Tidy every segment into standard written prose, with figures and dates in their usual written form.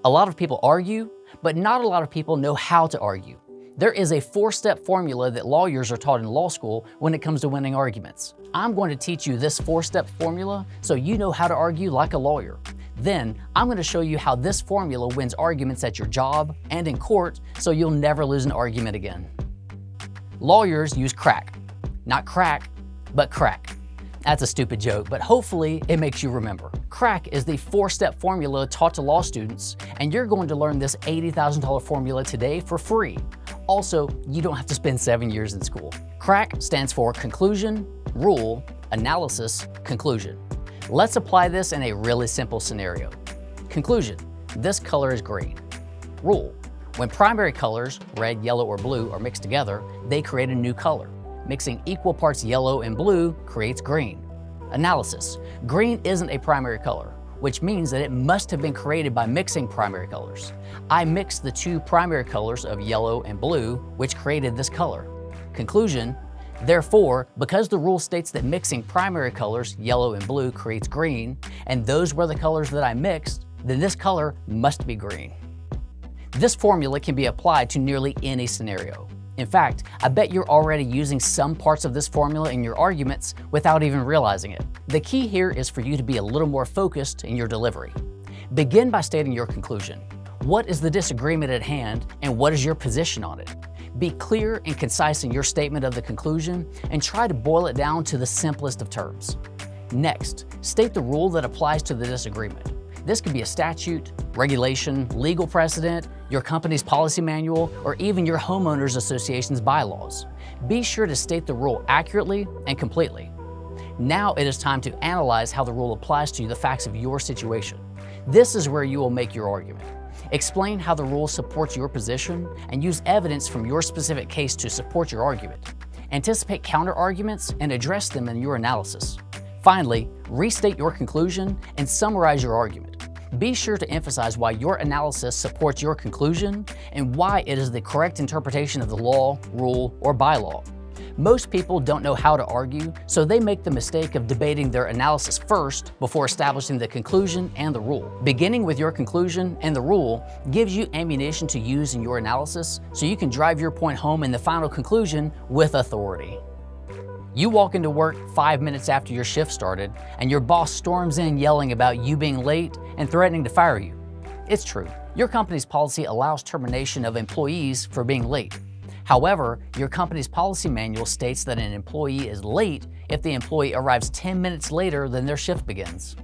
A lot of people argue, but not a lot of people know how to argue. There is a 4-step formula that lawyers are taught in law school when it comes to winning arguments. I'm going to teach you this 4-step formula so you know how to argue like a lawyer. Then, I'm going to show you how this formula wins arguments at your job and in court so you'll never lose an argument again. Lawyers use CRAC. Not crack, but crack. That's a stupid joke, but hopefully it makes you remember. CRAC is the 4-step formula taught to law students, and you're going to learn this $80,000 formula today for free. Also, you don't have to spend 7 years in school. CRAC stands for conclusion, rule, analysis, conclusion. Let's apply this in a really simple scenario. Conclusion: this color is green. Rule: when primary colors, red, yellow, or blue, are mixed together, they create a new color. Mixing equal parts yellow and blue creates green. Analysis: green isn't a primary color, which means that it must have been created by mixing primary colors. I mixed the two primary colors of yellow and blue, which created this color. Conclusion: therefore, because the rule states that mixing primary colors, yellow and blue, creates green, and those were the colors that I mixed, then this color must be green. This formula can be applied to nearly any scenario. In fact, I bet you're already using some parts of this formula in your arguments without even realizing it. The key here is for you to be a little more focused in your delivery. Begin by stating your conclusion. What is the disagreement at hand, and what is your position on it? Be clear and concise in your statement of the conclusion, and try to boil it down to the simplest of terms. Next, state the rule that applies to the disagreement. This could be a statute, regulation, legal precedent, your company's policy manual, or even your homeowners association's bylaws. Be sure to state the rule accurately and completely. Now it is time to analyze how the rule applies to the facts of your situation. This is where you will make your argument. Explain how the rule supports your position and use evidence from your specific case to support your argument. Anticipate counter-arguments and address them in your analysis. Finally, restate your conclusion and summarize your argument. Be sure to emphasize why your analysis supports your conclusion and why it is the correct interpretation of the law, rule, or bylaw. Most people don't know how to argue, so they make the mistake of debating their analysis first before establishing the conclusion and the rule. Beginning with your conclusion and the rule gives you ammunition to use in your analysis so you can drive your point home in the final conclusion with authority. You walk into work 5 minutes after your shift started, and your boss storms in yelling about you being late and threatening to fire you. It's true. Your company's policy allows termination of employees for being late. However, your company's policy manual states that an employee is late if the employee arrives 10 minutes later than their shift begins.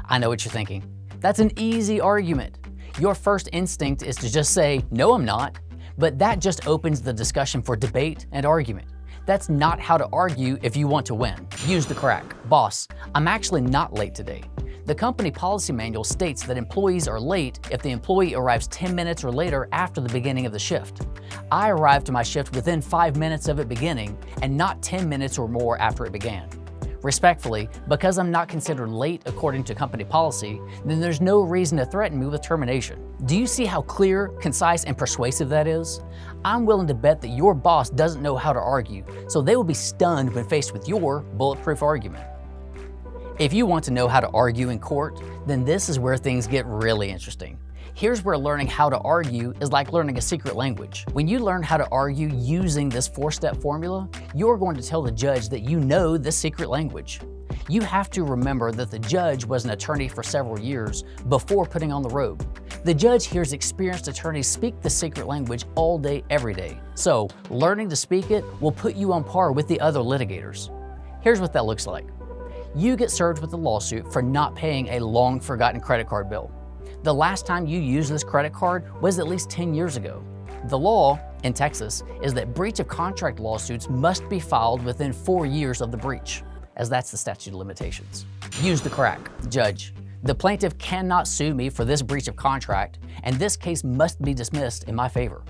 I know what you're thinking. That's an easy argument. Your first instinct is to just say, "No, I'm not," but that just opens the discussion for debate and argument. That's not how to argue if you want to win. Use the CRAC. Boss, I'm actually not late today. The company policy manual states that employees are late if the employee arrives 10 minutes or later after the beginning of the shift. I arrived to my shift within 5 minutes of it beginning and not 10 minutes or more after it began. Respectfully, because I'm not considered late according to company policy, then there's no reason to threaten me with termination. Do you see how clear, concise, and persuasive that is? I'm willing to bet that your boss doesn't know how to argue, so they will be stunned when faced with your bulletproof argument. If you want to know how to argue in court, then this is where things get really interesting. Here's where learning how to argue is like learning a secret language. When you learn how to argue using this 4-step formula, you're going to tell the judge that you know this secret language. You have to remember that the judge was an attorney for several years before putting on the robe. The judge hears experienced attorneys speak the secret language all day, every day. So, learning to speak it will put you on par with the other litigators. Here's what that looks like. You get served with a lawsuit for not paying a long-forgotten credit card bill. The last time you used this credit card was at least 10 years ago. The law in Texas is that breach of contract lawsuits must be filed within 4 years of the breach, as that's the statute of limitations. Use the CRAC. Judge, the plaintiff cannot sue me for this breach of contract, and this case must be dismissed in my favor.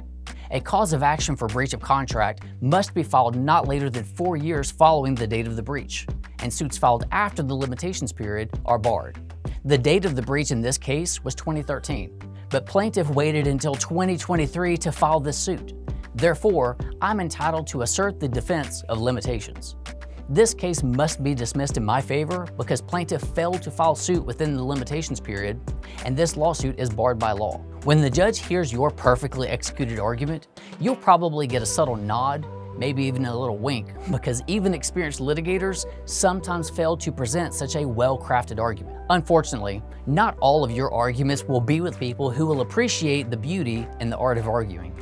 A cause of action for breach of contract must be filed not later than 4 years following the date of the breach, and suits filed after the limitations period are barred. The date of the breach in this case was 2013, but plaintiff waited until 2023 to file this suit. Therefore, I'm entitled to assert the defense of limitations. This case must be dismissed in my favor because plaintiff failed to file suit within the limitations period, and this lawsuit is barred by law. When the judge hears your perfectly executed argument, you'll probably get a subtle nod, maybe even a little wink, because even experienced litigators sometimes fail to present such a well-crafted argument. Unfortunately, not all of your arguments will be with people who will appreciate the beauty and the art of arguing.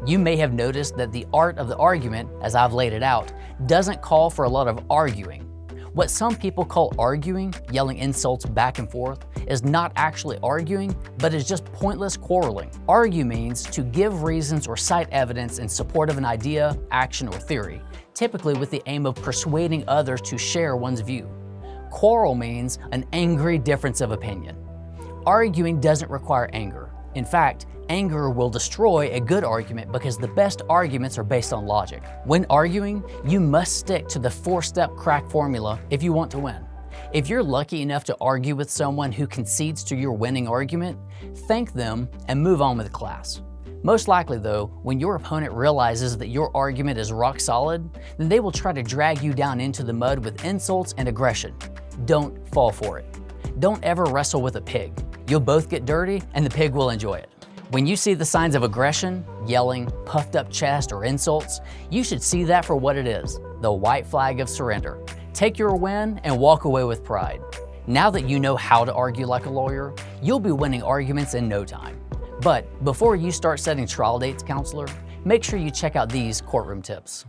You may have noticed that the art of the argument, as I've laid it out, doesn't call for a lot of arguing. What some people call arguing, yelling insults back and forth, is not actually arguing, but is just pointless quarreling. Argue means to give reasons or cite evidence in support of an idea, action, or theory, typically with the aim of persuading others to share one's view. Quarrel means an angry difference of opinion. Arguing doesn't require anger. In fact, anger will destroy a good argument because the best arguments are based on logic. When arguing, you must stick to the 4-step CRAC formula if you want to win. If you're lucky enough to argue with someone who concedes to your winning argument, thank them and move on with the class. Most likely though, when your opponent realizes that your argument is rock solid, then they will try to drag you down into the mud with insults and aggression. Don't fall for it. Don't ever wrestle with a pig. You'll both get dirty and the pig will enjoy it. When you see the signs of aggression, yelling, puffed up chest, or insults, you should see that for what it is, the white flag of surrender. Take your win and walk away with pride. Now that you know how to argue like a lawyer, you'll be winning arguments in no time. But before you start setting trial dates, counselor, make sure you check out these courtroom tips.